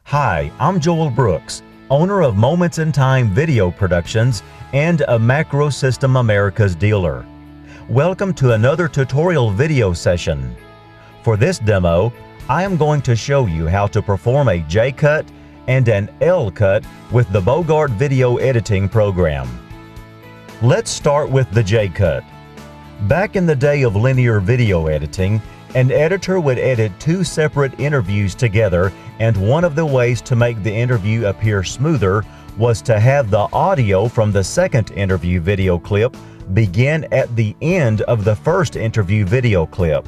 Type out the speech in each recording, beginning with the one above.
Hi, I'm Joel Brooks, owner of Moments in Time Video Productions and a Macro System Americas dealer. Welcome to another tutorial video session. For this demo, I am going to show you how to perform a J-cut and an L-cut with the Bogart video editing program. Let's start with the J-cut. Back in the day of linear video editing, an editor would edit two separate interviews together, and one of the ways to make the interview appear smoother was to have the audio from the second interview video clip begin at the end of the first interview video clip.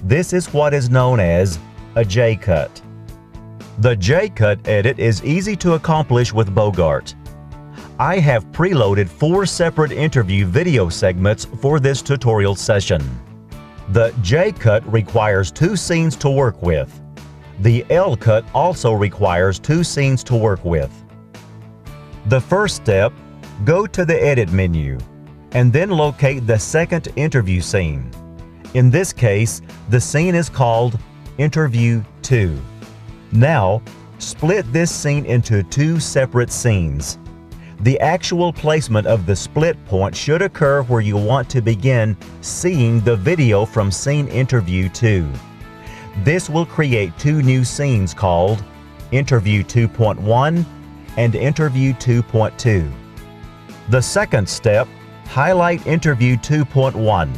This is what is known as a J-cut. The J-cut edit is easy to accomplish with Bogart. I have preloaded 4 separate interview video segments for this tutorial session. The J-cut requires 2 scenes to work with. The L-cut also requires 2 scenes to work with. The first step, go to the Edit menu, and then locate the second interview scene. In this case, the scene is called Interview 2. Now, split this scene into 2 separate scenes. The actual placement of the split point should occur where you want to begin seeing the video from scene Interview 2. This will create 2 new scenes called Interview 2.1 and Interview 2.2. The second step, highlight Interview 2.1.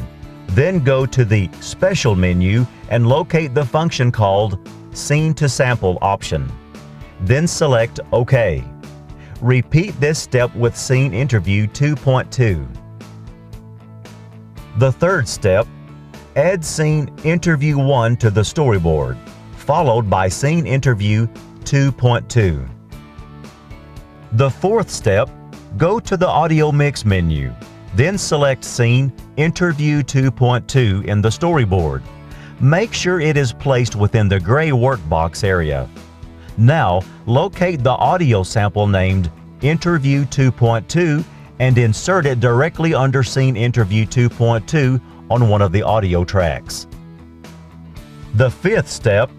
Then go to the Special menu and locate the function called Scene to Sample option. Then select OK. Repeat this step with scene Interview 2.2. The third step, add scene Interview 1 to the storyboard, followed by scene Interview 2.2. The fourth step, go to the Audio Mix menu, then select scene Interview 2.2 in the storyboard. Make sure it is placed within the gray workbox area. Now, locate the audio sample named Interview 2.2 and insert it directly under scene Interview 2.2 on one of the audio tracks. The fifth step,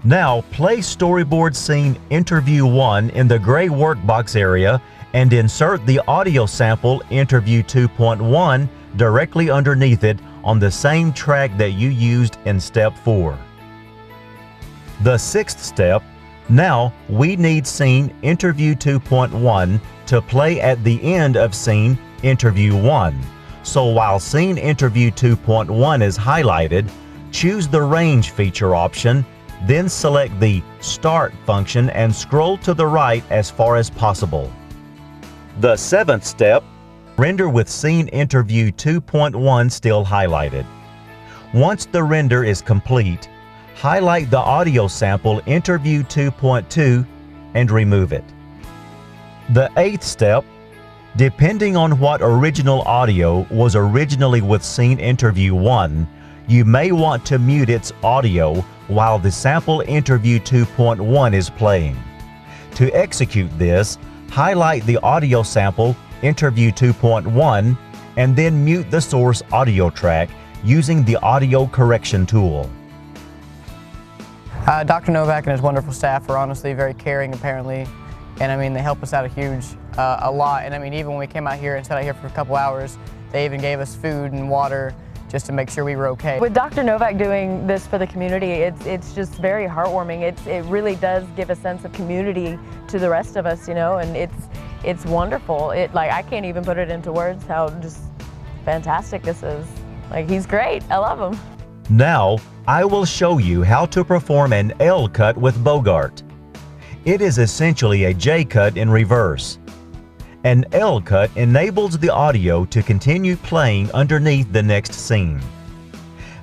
now place storyboard scene Interview 1 in the gray workbox area and insert the audio sample Interview 2.1 directly underneath it on the same track that you used in step 4. The sixth step, now we need scene Interview 2.1 to play at the end of scene Interview 1. So while scene Interview 2.1 is highlighted, choose the Range feature option, then select the Start function and scroll to the right as far as possible. The seventh step, render with scene Interview 2.1 still highlighted. Once the render is complete, highlight the audio sample Interview 2.2 and remove it. The eighth step, depending on what original audio was originally with scene Interview 1, you may want to mute its audio while the sample Interview 2.1 is playing. To execute this, highlight the audio sample Interview 2.1 and then mute the source audio track using the audio correction tool. Dr. Novak and his wonderful staff are honestly very caring, apparently, and I mean they help us out a lot. And I mean, even when we came out here and sat out here for a couple hours, they even gave us food and water just to make sure we were okay. With Dr. Novak doing this for the community, it's just very heartwarming. It really does give a sense of community to the rest of us, you know, and it's wonderful. Like, I can't even put it into words how just fantastic this is. Like, he's great. I love him. Now, I will show you how to perform an L-cut with Bogart. It is essentially a J-cut in reverse. An L-cut enables the audio to continue playing underneath the next scene.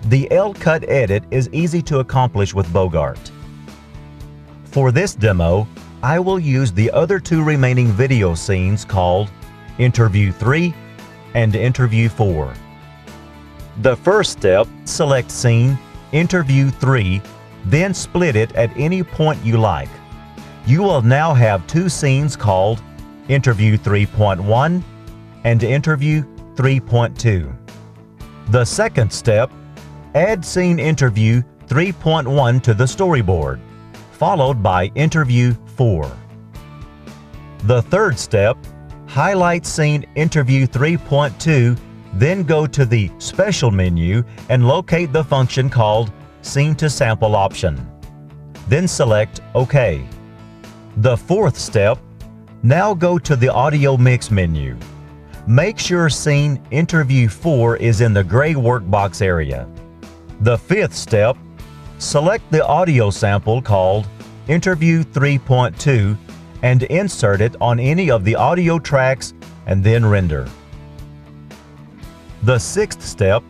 The L-cut edit is easy to accomplish with Bogart. For this demo, I will use the other 2 remaining video scenes called Interview 3 and Interview 4. The first step, select scene Interview 3, then split it at any point you like. You will now have 2 scenes called Interview 3.1 and Interview 3.2. The second step, add scene Interview 3.1 to the storyboard, followed by Interview 4. The third step, highlight scene Interview 3.2, then go to the Special menu and locate the function called Scene to Sample option. Then select OK. The fourth step, now go to the Audio Mix menu. Make sure Scene Interview 4 is in the gray workbox area. The fifth step, select the audio sample called Interview 3.2 and insert it on any of the audio tracks and then render. The sixth step,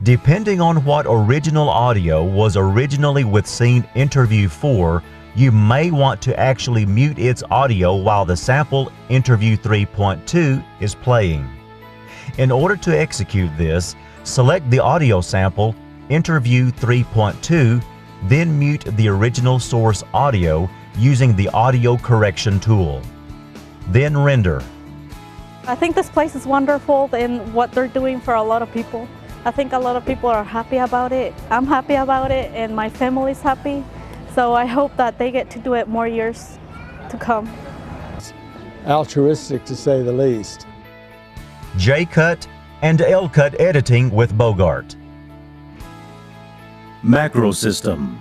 depending on what original audio was originally with Scene Interview 4, you may want to actually mute its audio while the sample Interview 3.2 is playing. In order to execute this, select the audio sample Interview 3.2, then mute the original source audio using the audio correction tool. Then render. I think this place is wonderful in what they're doing for a lot of people. I think a lot of people are happy about it. I'm happy about it and my family's happy. So I hope that they get to do it more years to come. Altruistic to say the least. J-Cut and L-Cut editing with Bogart. Macro System.